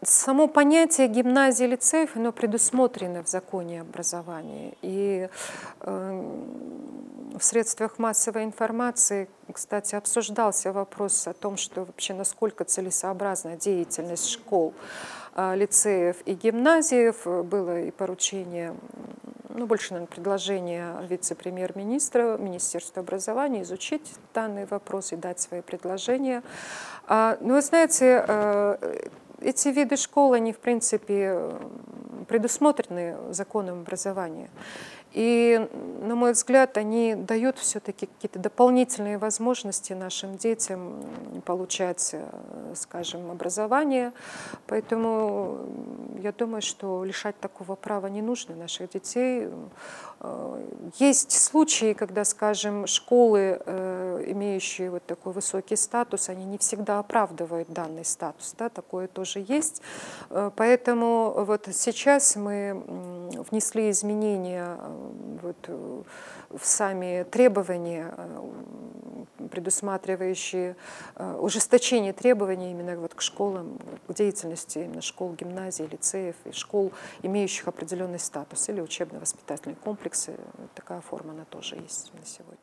Само понятие гимназии и лицеев, оно предусмотрено в законе образования. И в средствах массовой информации, кстати, обсуждался вопрос о том, что вообще насколько целесообразна деятельность школ, лицеев и гимназиев. Было и поручение, ну, больше, наверное, предложение вице-премьер-министра, Министерства образования изучить данный вопрос и дать свои предложения. Но вы знаете, эти виды школ, они, в принципе, предусмотрены законом образования. И, на мой взгляд, они дают все-таки какие-то дополнительные возможности нашим детям получать, скажем, образование. Поэтому я думаю, что лишать такого права не нужно наших детей. Есть случаи, когда, скажем, школы, имеющие вот такой высокий статус, они не всегда оправдывают данный статус. Да, такое тоже есть. Поэтому вот сейчас мы внесли изменения вот в сами требования, предусматривающие ужесточение требований именно вот к школам, к деятельности именно школ, гимназий, лицеев и школ, имеющих определенный статус, или учебно-воспитательные комплексы. Такая форма, она тоже есть на сегодня.